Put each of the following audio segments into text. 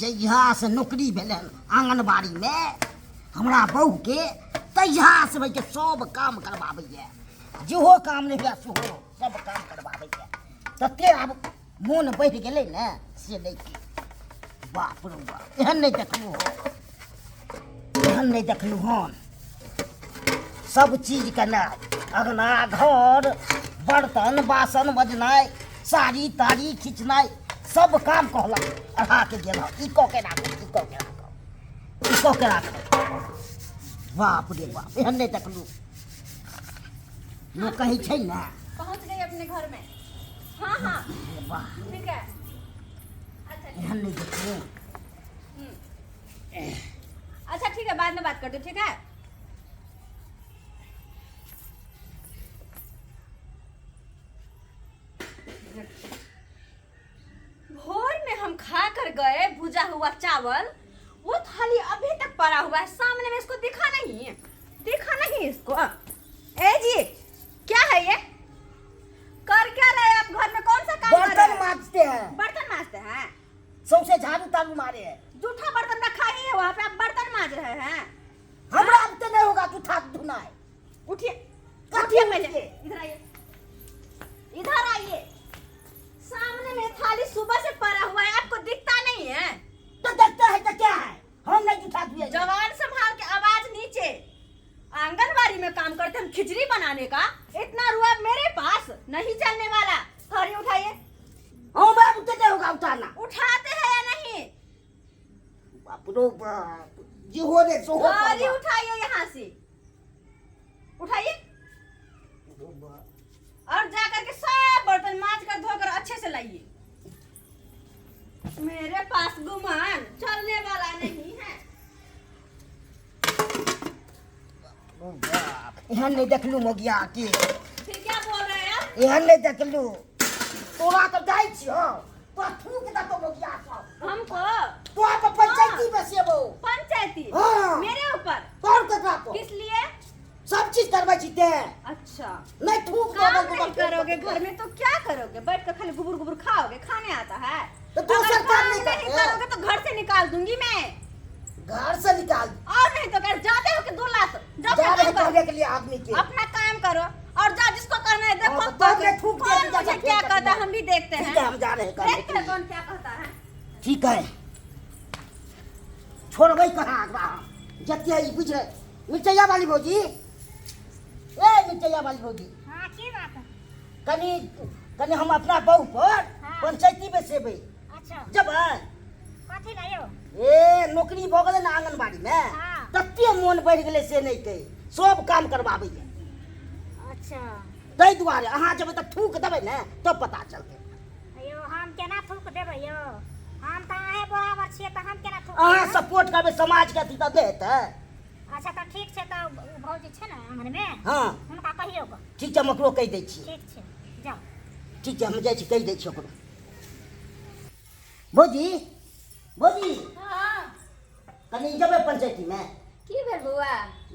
जहिया से नौकरी भेलन आंगनबाड़ी में हमरा बहू के तहिया से भाई के सब काम करवाबैया जेहो काम नहीं हुआ सेहो सब काम करवाबैया तते अब मोन बढ़ि गेलै ने से नहीं की बाप रे बाप एहन नहीं देखलू हो एहन नहीं देखलू हन सब चीज करनाइ अगना घर बर्तन बासन बजनाइ साड़ी ताड़ी खींचनाइ सब काम कहलक अढ़ा के गेल ई कऽ के राखो ई कऽ के राखो ई कऽ के राखो बाप रे बाप एहन नहीं देखलू लोग कही छै ना पहुंच गई अपने घर में। हाँ हाँ वाह ठीक है। अच्छा एहन नहीं देखलू अच्छा ठीक है, बाद में बात करते, ठीक है। भोर में हम खा कर गए भुजा हुआ चावल, वो थाली अभी तक पड़ा हुआ है सामने में, इसको दिखा नहीं इसको। ए जी क्या है ये, कर क्या रहे हैं आप घर में, कौन सा काम कर रहे बर्तन हैं? मांजते हैं बर्तन मांजते हैं। सौसे झाड़ू ताड़ू मारे हैं जूठा बर्तन रखा ही है वहाँ पे, आप बर्तन मांज रहे हैं। हमरा अब तो नहीं होगा तू थाक धुनाए उठिए कथी उठिए में पहले, इधर आइए। सामने में थाली सुबह से पड़ा हुआ है, आपको दिखता नहीं है? तो देखते है तो क्या है हम नहीं उठा दिए जवान संभाल के, आवाज नीचे। आंगनबाड़ी में काम करते हम, खिचड़ी बनाने का इतना रुआ मेरे पास नहीं चलने वाला। थाली उठाइए। हम अब तो नहीं होगा उठाना उठाते हैं या नहीं? बाप रे बाप जी हो रे सो हो थाली उठाइए यहाँ से, उठाइए और जाकर के सब बर्तन मांज कर धोकर अच्छे से लाइए। मेरे पास गुमान चलने वाला नहीं है। एहन नहीं देखलू मोगिया के फिर क्या बोल रहे हैं आप? एहन नहीं देखलू तोरा तो जाई छियो तो थूक दे तो मोगिया सब हमको तो आप पंचायती में सेबो पंचायती हाँ। मेरे ऊपर कौन ककरा को किस लिए? सब चीज करवा जीते अच्छा नहीं थूक काम नहीं करोगे घर में तो क्या करोगे? बैठ कर खाली गुबुर गुबुर खाओगे? खाने आता है तो तू अगर सरकार काम नहीं नहीं करते। करोगे तो घर से निकाल दूंगी मैं। घर से निकाल और नहीं तो कर जाते हो कि 2 लाख जाओ जा अपना रहे काम करो। करने के लिए आदमी के अपना काम करो और जा जिसको करना है देखो। हाँ, तो मैं थूक दे कौन दूंगा, मुझे जब क्या फिर कहता है करूंगा। हम भी देखते ठीक हैं। है हम जा रहे हैं करने देखते के हैं लिए कौन क्या कहता है। ठीक है छोड़बै कहाँ आगवा जतिया ई बुझ रहे मिर्चैया वाली भौजी ए मिर्चैया वाली भौजी हाँ की बात है? कनी कनी हम अपना बहू पर हाँ। पंचायती में सेबै अच्छा जब कथी लायो? ए नौकरी भऽ गेलै ना आंगनबाड़ी में हाँ। तते मोन बढ़ि गेलै से नहीं कही सब काम करवाबैया अच्छा ताहि दुआरे अहाँ जब तक थूक देबै ने तब पता चलतै अयो हम केना थूक देबै यो? हम तऽ अहें बराबर छियै तऽ हम केना थूक अहाँ देबै? सपोर्ट करबै समाज के अथी तऽ देतै अच्छा तऽ ठीक छै तऽ उ भौजी छै ने आंगन में हाँ हुनका कहियो गो। ठीक छै हम ओकरो कहि दै छियै ठीक छै जाओ। ठीक छै हम जाइ छी कहि दै छियै ओकरो भौजी भौजी हाँ कनी जेबै पंचायती में की भेल बउआ?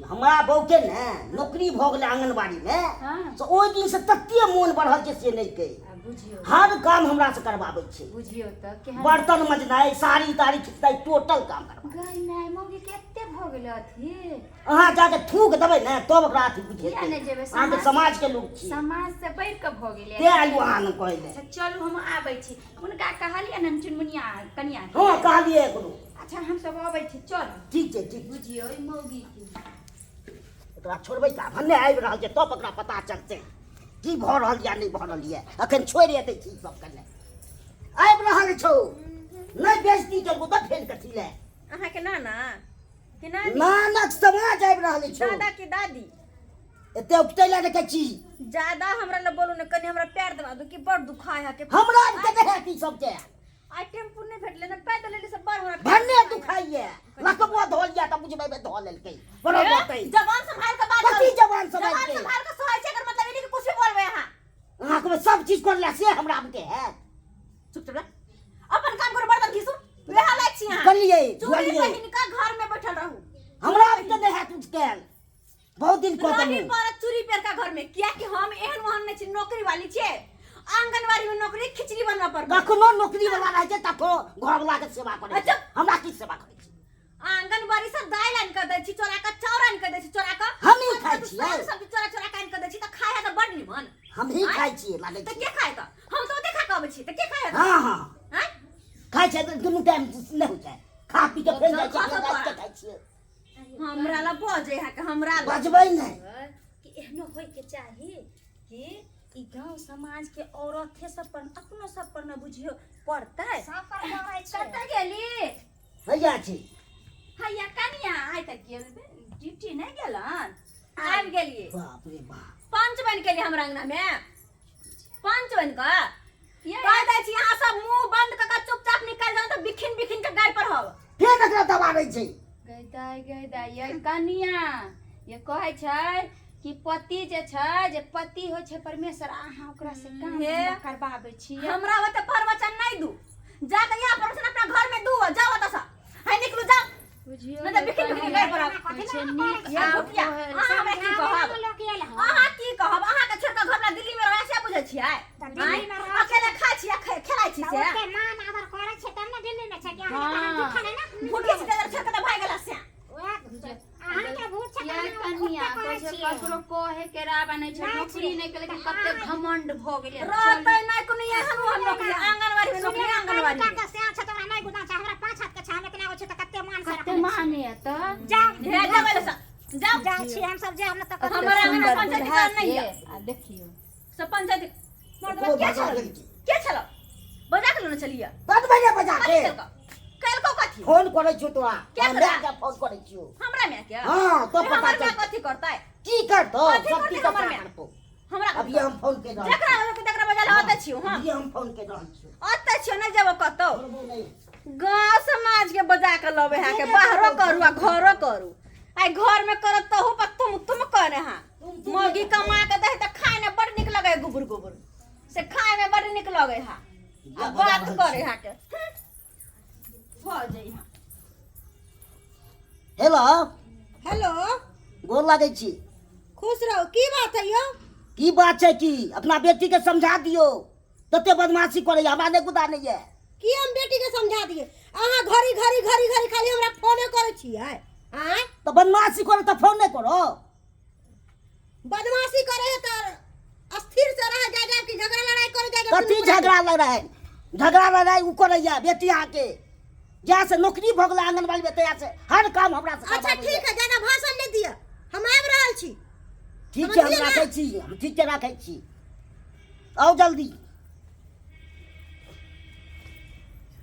हमरा बहू के ने नौकरी भऽ गेलै आंगनबाड़ी में हाँ से ओहि दिन से तते मोन बढ़ल छै से नहीं कही बुझियो हर काम हमरा से करवाबै छै बुझियो तऽ केहन बर्तन मजनाइ साड़ी ताड़ी खिचनाइ टोटल काम करवा गाय नाय मौगी केते भ गेल अथी। अहाँ जाके थूक देबै ने तब ओकरा अथी किया नहीं जेबै? बुझेतै अहाँ तऽ समाज के लोग छी समाज से बढ़ के भ गेलै। ते आलू अहाँ ने कहले अच्छा चलू हम आबै छी, हुनका कहलियै ने चुनमुनिया कनिया के। हाँ कहलिए एकरो अच्छा हम सब आबै छी, चल ठीक छै ठीक बुझियो ई मौगी की। ओकरा छोड़बै का भन्ने आबि रहल छै तब ओकरा पता चलतै की भऽ रहल या नहीं भऽ रहल ये अखन छोड़ि दै छी सब कने आबि रहल छौ नहीं बेइज्जती करबो तऽ फेर कथी ले अहाँ के नाना कि नानी? नानक समाज आबि रहल छौ दादा की दादी? एते उपटै ले देखै छी ज्यादा हमरा ल बोलू ने, कनी हमरा पैर दबा दो कि बड़ दुखाय है के। हमरा के देहे की सब के आई टेम्पू नहीं भेटले ने, पैदल लेली से बड़ हमरा भन्ने दुखाइए लकबो धोल या तऽ बुझबै बे धो लेलकै बड़ा बात जवान संभाल के बात कथी करू। जवान समाज जवान के संभाल के सहै छै, एकर मतलब ई नहीं कि कुछ भी बोलबे अहाँ। अहाँ के सब चीज कर ले से हमरा के है चुप चुप रह, अपन काम करू, बर्तन घिसू, वेहा लायक छी अहाँ। कलिए चूड़ी धोलिए पहिन के घर में बैठल रहू। हमरा के देहे तुझ के बहुत दिन को रही तनी पर चूड़ी पेर का घर में, किया कि हम एहन वहन नहीं छी, नौकरी वाली छे। आंगनबाड़ी में नौकरी खिचड़ी बनवा पर कखनो नौकरी वाला रह छै तखनो घर वाला के सेवा करे छै। हमरा की सेवा करे छै? आंगनबाड़ी से दाल आन कर दै छी, चोरा के चाउर आन कर दै छी, चोरा के हम ही खाइ छियै। सब चोरा चोरा के आन कर दै छी त खाए त बड निमन। हम ही खाइ छियै लागे त छै। के खाए त? हम तो देखा के आबै छी त के खाए त? हां हां हैं? खाइ छै त दुनू टाइम नहि होइ छै। खा पी के फेर जाइ छै रात के खाइ छियै। हमरा ला बजे है के हमरा ला बजबै नहीं कि एहनो होय के चाही कि ई गांव समाज के औरते सब पर अपनो सब पर न बुझियो पड़तै सब पर पड़ै छै। कत गेली? भैया छी हैया कनिया आइ तक गेल ड्यूटी नहीं गेलन? आबि गेलिए। बाप रे बाप पंच बन के लिए हमरा अंगना में पंच बन का ये कह दै छी अहाँ सब मुंह बंद क के चुपचाप निकल जाओ त बिखिन बिखिन के गाय पर हव। फेर एकरा दबाबै छै। गैदा ये कनिया ये कहै छै कि पति जे छै जे पति होइ छै परमेश्वर, अहाँ ओकरा से काम हे, करबाबै छियै। हमरा ओते प्रवचन नहीं दू, जाके यहाँ प्रवचन अपना घर में दू, जाओ त सा है निकलू जाओ। बुझियो नहीं तो बिखिन बिखिन गाय पर हव। छै नीक ये भुटिया अहाँ हमरा की कहब? अहाँ की कहब? अहाँ के छोड़ के घर दिल्ली में रहै से बुझै छियै? दिल्ली में रहै अकेले खाइ छी खेलाइ छी से ओते मान आदर करे छै तब न दिल्ली में छै कि अहाँ के खाने ना भुटिया से छोड़ के भाग गेला से अहाँ के भूत छै ये कनिया कहै छै ककरो कहे के रावा नहीं छै, नौकरी नहीं केले कि कते घमंड भ गेलै। रहतै नहीं कोनो एहन हम नौकरी आंगनबाड़ी में नौकरी आंगनबाड़ी में का से अच्छा तोरा नहीं गुदा छै। हमरा 5 हाथ के छा लेकिन आबै छै त कते मान से कते माने त जाओ हे जाओ सा जाओ जाओ छी हम सब जे हम त हमारा अंगना पंचायती घर नहीं है। आ देखियो सब पंचायती ओकरो क्या बजा चलो देल छै। क्या चलो बजा के लो चलिए बड बजे बजा के कल को कथी फोन करे छियो तोरा क्या हमरा करा? के फोन करे छियो। हमरा में क्या हां तो पता हमार चल में कथी करता है? की करतो कथी सब करती की हमर में? करतो। हमरा अभी हम फोन के रहल जकरा लोग तकरा बजा लाते छियो हां अभी हम फोन के रहल छियो। अते छियो नहीं जेबो कतो करबो नहीं गांव समाज के बजा के लबे है के बाहरो करू आ घरो करू। आई घर में करत तो पर तुम करे हां मोगी कमा के दे त खाए में बड़ निक लगे गुबुर गुबुर से खाए में बड़ निक लगे हा आ बात करे हा के हो जाई हा। हेलो हेलो गोर लागै छी। खुश रहो। की बात है यो? की बात छै की अपना बेटी के समझा दियो, तते बदमाशी करे हमरा ने गुदा नहीं है। की हम बेटी के समझा दिए? अहाँ घड़ी घड़ी घड़ी घड़ी खाली हमरा फोने करे छियै। आय तो बदमाशी करे तो फोन नहीं करो। बदमाशी करे है तो अस्थिर से रह जाएगा कि झगड़ा लड़ाई करे जाएगा? कथी झगड़ा लग रहा है? झगड़ा लड़ाई उ करैया बेटी आके जहाँ से नौकरी भ गेल आंगनबाड़ी में तैयार से हर काम हमरा से अच्छा ठीक है, ज्यादा भाषण नहीं दिया, हम आबि रहल छी। ठीक है हम समझलिए ना? राखै छी, हम ठीक है राखै छी। आओ जल्दी।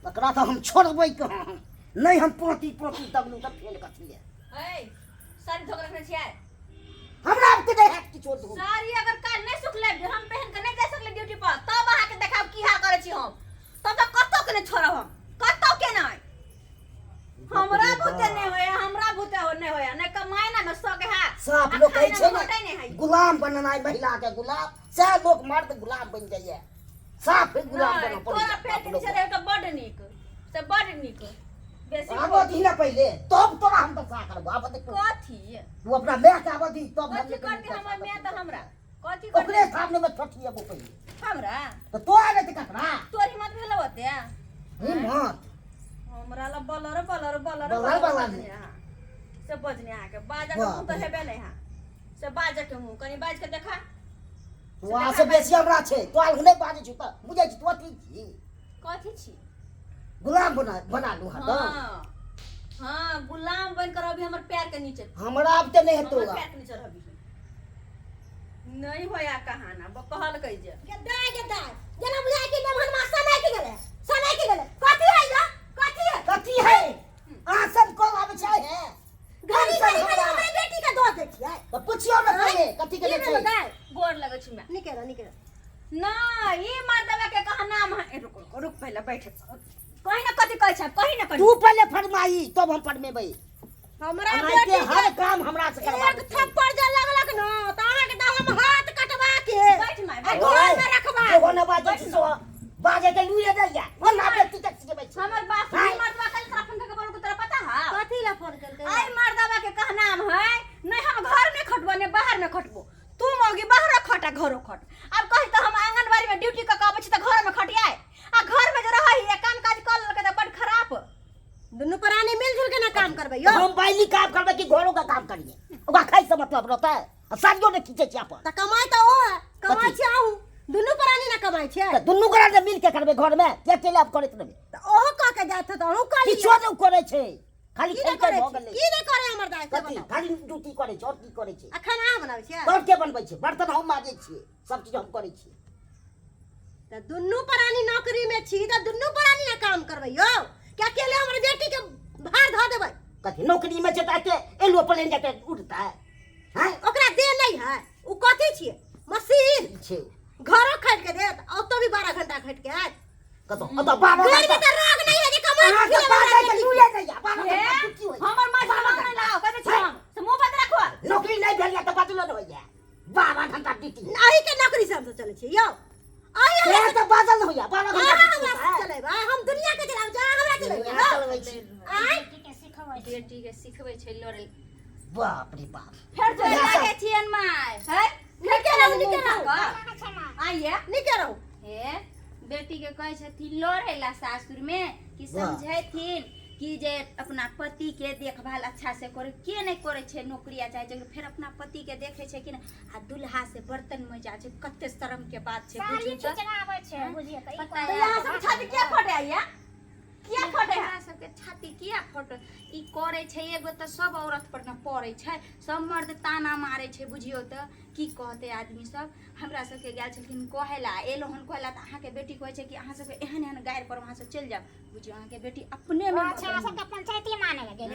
एकरा तो हम छोड़बै कहाँ, नहीं हम पोती पोती तबलू तब फेल कथी है। ए सारी धोक रखने छियै हमरा अब के है कि छोड़ दू। सारी अगर काल नहीं सुख ले हम पहन के नहीं जा सकले ड्यूटी पर तब अहाँ के देखाब की हाल करे छी हम तब तो कतो के नहीं छोड़ब हम कतो के नहीं। हमरा भूते नहीं होया, हमरा भूते हो नहीं होया, नहीं कमाए ना में सो के है साफ लोग कहै छै नहीं है ना गुलाम बननाइ महिला के गुलाम, से लोग मर्द गुलाम बन जाइए। साफ है गुलाम नहीं, बना तोरा पेट पड़े। नीचे रहे तो बड़ नीक से बड़ नीक बेसी आबो दी ना पहले तब तोरा हम तो सा करबो। आबो देख कथी तू अपना मैं के आबो दी तब कथी करती हमर में तो हमरा कथी ओकरे करती सामने में ठठी आबो पहले हमरा तो तो आने ते ककरा तोरी मत भेल होते हिम्मत हमरा ला बलर बलर बलर बलर बलर बजने हाँ। से बजने हाँ के बाजा के वाह, मुंह तो हेबे नहीं हाँ से बाजा के मुंह कनी बाज के देखा वहां से बेसी हमरा छै तो आल नहीं बाजे छु त बुझै छी तो ठीक छी कथी छी गुलाम बना लू हां हाँ हाँ गुलाम बनकर अभी हमर पैर के नीचे हमरा अब ते नहीं हमर हेतोगा। पैर के नीचे रहबी नहीं होया कहाना कहल कह जे गद्दार गद्दार जना बुझाई कि मेहमान मा समय के गेले कथी है यो? कथी है? कथी है आ सब को आबै छै है घड़ी घड़ी खाली हमरे बेटी के दो दे छियै। तो पूछियो ना पहले कथी के की छै। लगाय गोर लगे छी मैं निकल ना ये मर्दवा के कहा नाम है रुक पहले बैठे कहीं ना कथी कहै छै कहीं ना तू पहले फरमाई तब हम फरमेबै। हमरा हमरा के बेटी हर काम हमरा से करवा एक थप्पड़ जे लगलक न त अहाँ के दाम हाथ कटवा के बैठ माय आ बैठ घर में रखबा। जो होने बाजे छी सो बाजे के लुए दैया वरना बेटी तक से बैठ हमर बाप हाय। मर्दवा कल तरफ के बोल को तेरा पता है कथी ला फोन करके? आई मर्दवा के कहा नाम है नहीं हम घर में खटबो नहीं बाहर में खटबो तू मौगी बाहर खटा घरो खट अब कहि तो हम आंगनबाड़ी में ड्यूटी क काम करबै यो हम बाइली काम करबै कि घरों का काम करिए ओका खाई से मतलब रहता है आ साडियो ने खींचे छी अपन त कमाई त ओ है कमाई छी आहू दुनू प्राणी ना कमाई छै त दुनू गोरा ने मिल के करबै घर में के अकेले आप करैत रहबै त ओहो क के जात त अहू कर किछो नहीं करे छै खाली की खेल नहीं के करे भ गेलै की नहीं करे हमर दाई से कथी बताओ खाली ड्यूटी करे छै और की करे छै आ खाना बनाबै छै तोर के बनबै छै बर्तन हम माजै छियै सब चीज हम करै छियै त दुनू प्राणी नौकरी में छी त दुनू प्राणी ना काम करबै यो क्या अकेले हमर बेटी के भार ध देबै कथी नौकरी में छै त के एलो प्लेन जाके उड़ता है हैं ओकरा दे नहीं है उ कथी छियै मशीन छै घरो खट के देत औतो भी 12 घंटा खट के आत कतो अतो बाबा घर में त रोग नहीं है जे कमाई अहाँ के खिलाबै बात है बेटी कि के। लुए नहीं जा बाबा के की होय हमर माय सामान नहीं लाओ कहते छी हम से मुंह बंद रखो नौकरी नहीं भेल या त बदलो न होइया 12 घंटा ड्यूटी अही के नौकरी से हम तो चले छी यो अही से हमरा त बादल न होइया 12 घंटा हमरा से चलेबै हम दुनिया के चलाब जा हमरा चलेबै यहाँ चलबै छी आय बेटी के सिखबै छै लड़े बाप रे बाप फिर जो यहाँ लागे छियन माय है निके रहू आइए निके रहू हे बेटी के कहै छथिन लड़े ला सासुर में कि वाह। समझैथिन कि जे अपना पति के देखभाल अच्छा से करे के नहीं करे छै नौकरिया चाहे छै फिर अपना पति के देखे छै कि आ दुल्हा से बर्तन में जा छै कते शर्म के बात छै बुझियो त पता तो है यहाँ सब छाती क्या फटे आइया क्या फटे हमरा सबके छाती किया फट ई करे छै एगो त सब औरत पर न पड़े छै सब मर्द ताना मारे छै बुझियो त की कहते आदमी सब हमरा सबके गेल छलखिन कहेला एलो हन कहेला त अहाँ के बेटी कहै छै कि अहाँ सबके एहन एहन गायर पर वहां से चल जाओ बुझियो अहाँ के बेटी अपने में पंचायती माने लगे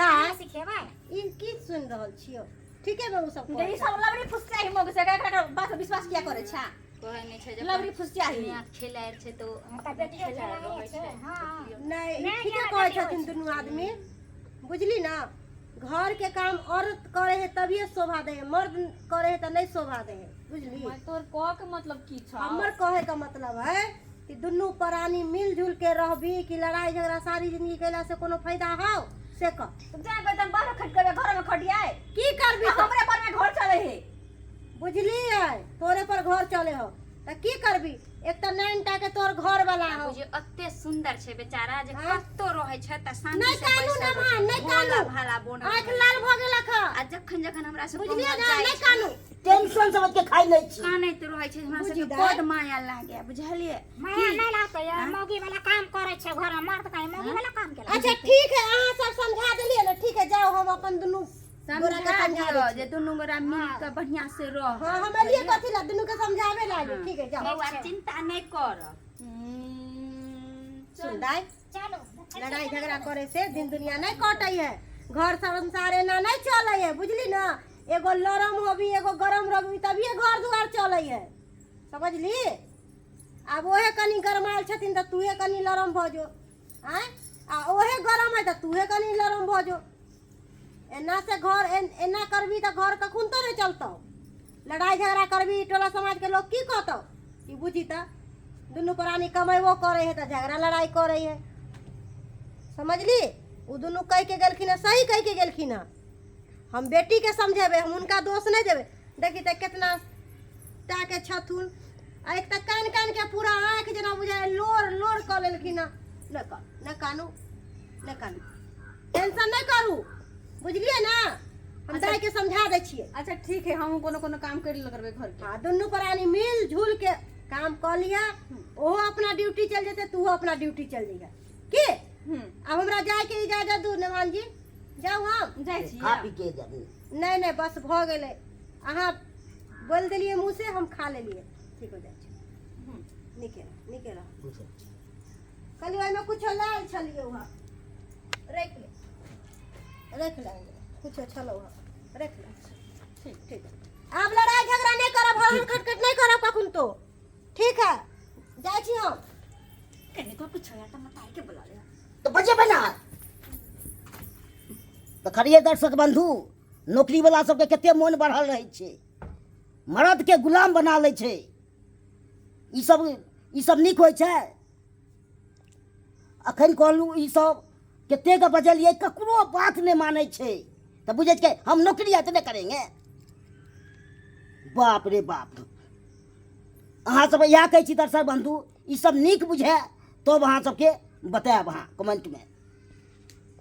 दा सिखेबै ई की सुन रहल छियो ठीके बा उ सब ये सब लवरी फुसचा ही मोग से का बात विश्वास किया करे छा कहै नै छै जे लवरी फुसचा ही खेलाएर छै तो बेटी खेलाएर रहै छै हां नहीं ठीके कहै छथिन दुनू आदमी बुझली ना घर के काम औरत करे है तभी शोभा दे है मर्द करे है त नहीं शोभा दे है बुझली तोर कह के मतलब की छ हमर कहे का मतलब है कि दुनू प्राणी मिलजुल के रहबी कि लड़ाई झगड़ा सारी जिंदगी कैला से कोनो फायदा हाउ से कह तुम जा के तुम बाहर खट कर घर में खटियाए की करबी त? हमरे पर में घर चले है बुझली है तोरे पर घर चले हो त की करबी एक त नैनटा के तोर घर वाला हो बुझियो अत्ते सुंदर छै बेचारा जे हाँ? कत्तो रहै छै त शांति नहीं से कानू ना बैसल मान नहीं कानू भोला भाला बोन आंख लाल भ गेल खा आ जखन जखन हमरा सब बुझलिए ना नहीं कानू टेंशन समझ के खाई नहीं छी कानैत रहै छै हमरा बुझी सबके दाय। बड माया लागे बुझलिए माया नहीं लाते यार मौगी वाला काम करे छै घर में मर्द काहे मौगी वाला काम केला अच्छा ठीक है अहाँ सब समझा देलिए ना ठीक है जाओ हम अपन दुनू गोरा के समझा समझा दियो दे जे दुनू गोरा मिल के बढ़िया से रह हां हम लिए कथी ला दुनू के समझावे लागे ठीक है जाओ बौआ चिंता नहीं कर सुन दाई चलो लड़ाई झगड़ा करे से दिन दुनिया नहीं कटै है घर संसार एना नहीं चले है बुझली ना एगो लरम होबी एगो गरम रहबी तभी घर दुआर चले है समझली अब ओहे कनी गरमाल छथिन त तूहे कनी लरम भ जो आय आ ओहे गरम है त तूहे कनी लरम भ जो एना से घर एना करबी त घर कखुन तो नहीं चलतौ लड़ाई झगड़ा करबी टोला समाज के लोग की कहतौ ई बुझी त दुनू प्राणी कमेबो करे है त झगड़ा लड़ाई करे है समझली उ दुनू कह के गेलखिन है सही कह के गेलखिन है हम बेटी के समझेबे हम उनका दोष नहीं देबे देखी त कितना टा के छथुन आ एक त कान कान के पूरा आंख जना बुझाय लोर लोर क लेलखिन है न कानू टेंशन नहीं करू बुझलिए ना हम दाई के समझा दे छिए अच्छा ठीक है हम कोनो कोनो काम कर ल करबे घर के हाँ दुनू प्राणी मिल जुल के काम कर लिया ओहो अपना ड्यूटी चल जेते तू अपना ड्यूटी चल जइहा की अब हमरा जाए के इजाजत दू नवान जी जाओ हम जाय छी खा पी के जाबी नहीं बस भ गेले अहाँ बोल देलिए मुंह से हम खा लेलिए ठीक हो जाए निके रह कल ओइमे कुछ लाल छलिए वहाँ रख ले कुछ छलो वहाँ रख ले ठीक अब लड़ाई झगड़ा नहीं करब हर खटखट नहीं करब कखुन तो ठीक है जाए छी हम कने तो कुछ या त मताई के बुला ले तो बजे बना तो खड़िए दर्शक बंधु नौकरी वाला सबके कते मोन बढ़ल रहे छै मर्द के गुलाम बना ले छै ई सब नीक होय छै अखन कहलू ई सब कते के बजलिए ककरो बात नहीं माने छै तो बुझे के हम नौकरी इतने करेंगे बाप रे बाप अहाँ सब इएह कहै छी दर्शक बंधु ई सब नीक बुझे तो अहाँ सबके बतायब अहाँ कमेंट में।